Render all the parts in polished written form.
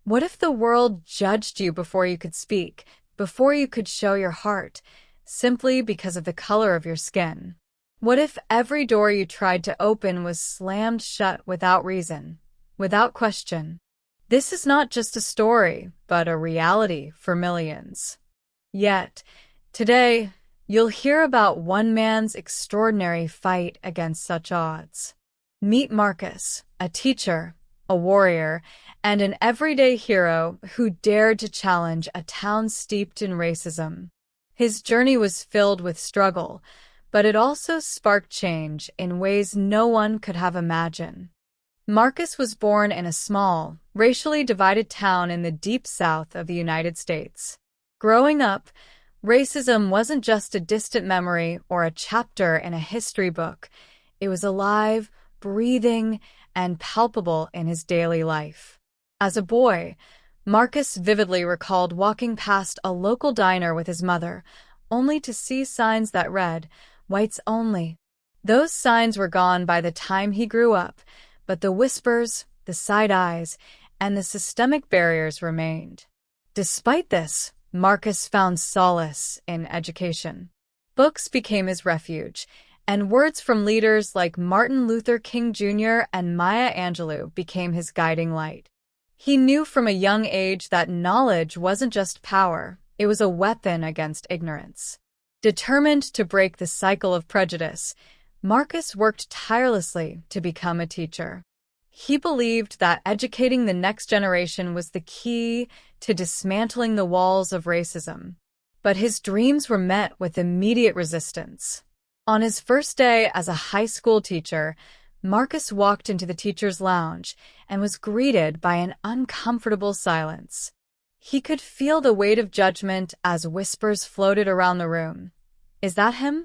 What if the world judged you before you could speak, before you could show your heart, simply because of the color of your skin? What if every door you tried to open was slammed shut without reason, without question? This is not just a story, but a reality for millions. Yet, today, you'll hear about one man's extraordinary fight against such odds. Meet Marcus, a teacher, a warrior, and an everyday hero who dared to challenge a town steeped in racism. His journey was filled with struggle, but it also sparked change in ways no one could have imagined. Marcus was born in a small, racially divided town in the deep South of the United States. Growing up, racism wasn't just a distant memory or a chapter in a history book. It was alive, breathing, and palpable in his daily life. As a boy, Marcus vividly recalled walking past a local diner with his mother, only to see signs that read, "Whites only." Those signs were gone by the time he grew up, but the whispers, the side eyes, and the systemic barriers remained. Despite this, Marcus found solace in education. Books became his refuge, and words from leaders like Martin Luther King Jr. and Maya Angelou became his guiding light. He knew from a young age that knowledge wasn't just power, it was a weapon against ignorance. Determined to break the cycle of prejudice, Marcus worked tirelessly to become a teacher. He believed that educating the next generation was the key to dismantling the walls of racism. But his dreams were met with immediate resistance. On his first day as a high school teacher, Marcus walked into the teacher's lounge and was greeted by an uncomfortable silence. He could feel the weight of judgment as whispers floated around the room. "Is that him?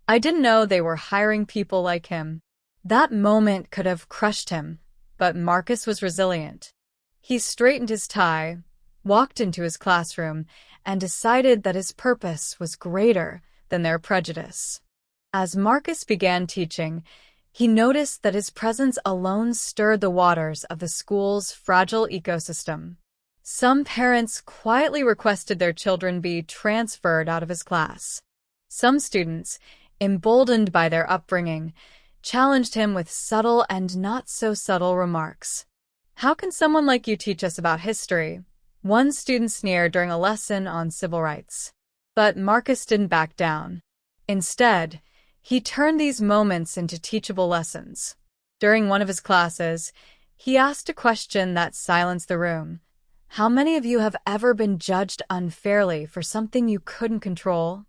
I didn't know they were hiring people like him." That moment could have crushed him, but Marcus was resilient. He straightened his tie, walked into his classroom, and decided that his purpose was greater than their prejudice. As Marcus began teaching, he noticed that his presence alone stirred the waters of the school's fragile ecosystem. Some parents quietly requested their children be transferred out of his class. Some students, emboldened by their upbringing, challenged him with subtle and not-so-subtle remarks. "How can someone like you teach us about history?" one student sneered during a lesson on civil rights. But Marcus didn't back down. Instead, he turned these moments into teachable lessons. During one of his classes, he asked a question that silenced the room. "How many of you have ever been judged unfairly for something you couldn't control?"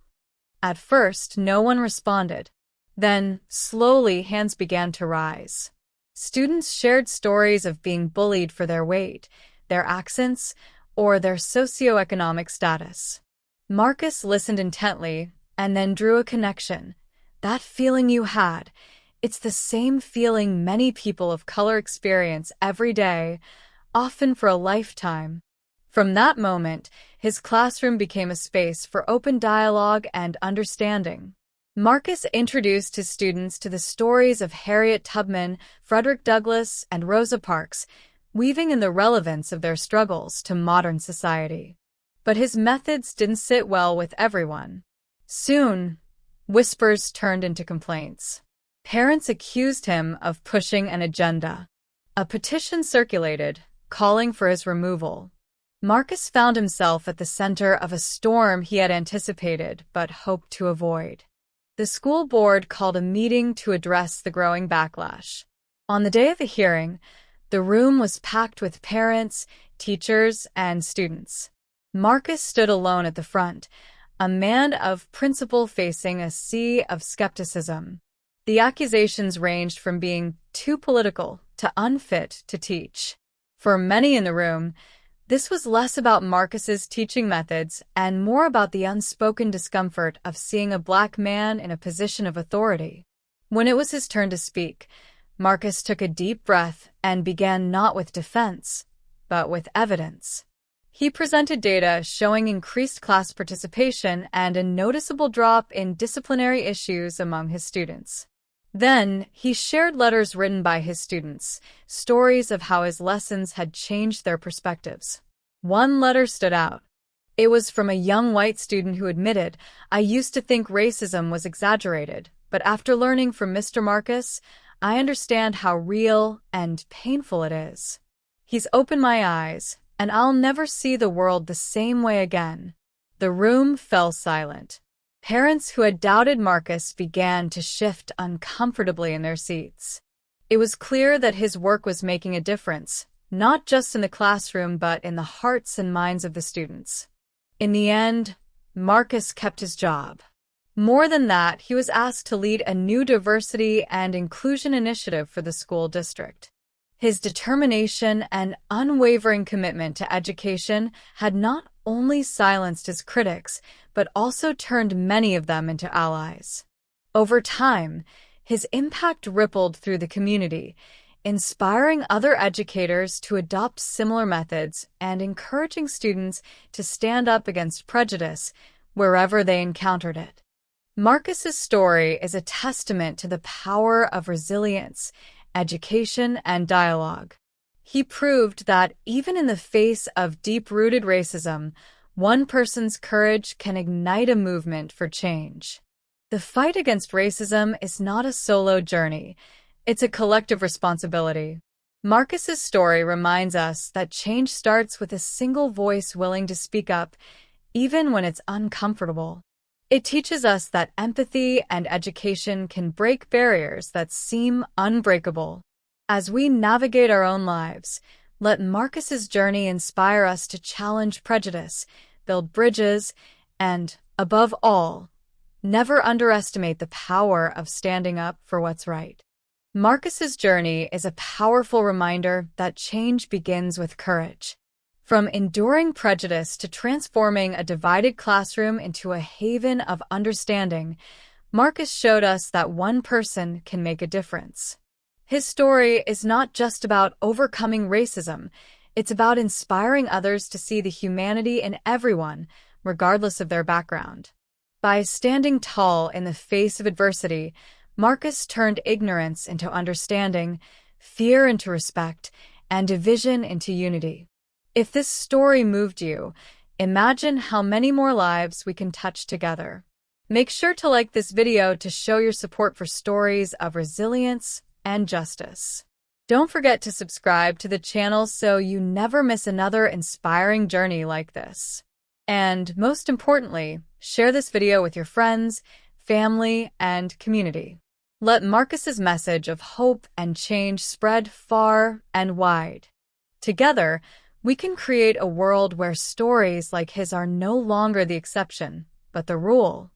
At first, no one responded. Then, slowly, hands began to rise. Students shared stories of being bullied for their weight, their accents, or their socioeconomic status. Marcus listened intently and then drew a connection. "That feeling you had, it's the same feeling many people of color experience every day, often for a lifetime." From that moment, his classroom became a space for open dialogue and understanding. Marcus introduced his students to the stories of Harriet Tubman, Frederick Douglass, and Rosa Parks, weaving in the relevance of their struggles to modern society. But his methods didn't sit well with everyone. Soon, whispers turned into complaints. Parents accused him of pushing an agenda. A petition circulated, calling for his removal. Marcus found himself at the center of a storm he had anticipated but hoped to avoid. The school board called a meeting to address the growing backlash. On the day of the hearing, the room was packed with parents, teachers, and students. Marcus stood alone at the front, a man of principle facing a sea of skepticism. The accusations ranged from being too political to unfit to teach. For many in the room, this was less about Marcus's teaching methods and more about the unspoken discomfort of seeing a Black man in a position of authority. When it was his turn to speak, Marcus took a deep breath and began not with defense, but with evidence. He presented data showing increased class participation and a noticeable drop in disciplinary issues among his students. Then, he shared letters written by his students, stories of how his lessons had changed their perspectives. One letter stood out. It was from a young white student who admitted, "I used to think racism was exaggerated, but after learning from Mr. Marcus, I understand how real and painful it is. He's opened my eyes, and I'll never see the world the same way again." The room fell silent. Parents who had doubted Marcus began to shift uncomfortably in their seats. It was clear that his work was making a difference, not just in the classroom but in the hearts and minds of the students. In the end, Marcus kept his job. More than that, he was asked to lead a new diversity and inclusion initiative for the school district. His determination and unwavering commitment to education had not only silenced his critics, but also turned many of them into allies. Over time, his impact rippled through the community, inspiring other educators to adopt similar methods and encouraging students to stand up against prejudice wherever they encountered it. Marcus's story is a testament to the power of resilience, education, and dialogue. He proved that even in the face of deep-rooted racism, one person's courage can ignite a movement for change. The fight against racism is not a solo journey. It's a collective responsibility. Marcus's story reminds us that change starts with a single voice willing to speak up, even when it's uncomfortable. It teaches us that empathy and education can break barriers that seem unbreakable. As we navigate our own lives, let Marcus's journey inspire us to challenge prejudice, build bridges, and, above all, never underestimate the power of standing up for what's right. Marcus's journey is a powerful reminder that change begins with courage. From enduring prejudice to transforming a divided classroom into a haven of understanding, Marcus showed us that one person can make a difference. His story is not just about overcoming racism, it's about inspiring others to see the humanity in everyone, regardless of their background. By standing tall in the face of adversity, Marcus turned ignorance into understanding, fear into respect, and division into unity. If this story moved you, imagine how many more lives we can touch together. Make sure to like this video to show your support for stories of resilience and justice. Don't forget to subscribe to the channel so you never miss another inspiring journey like this. And most importantly, share this video with your friends, family, and community. Let Marcus's message of hope and change spread far and wide. Together, we can create a world where stories like his are no longer the exception, but the rule.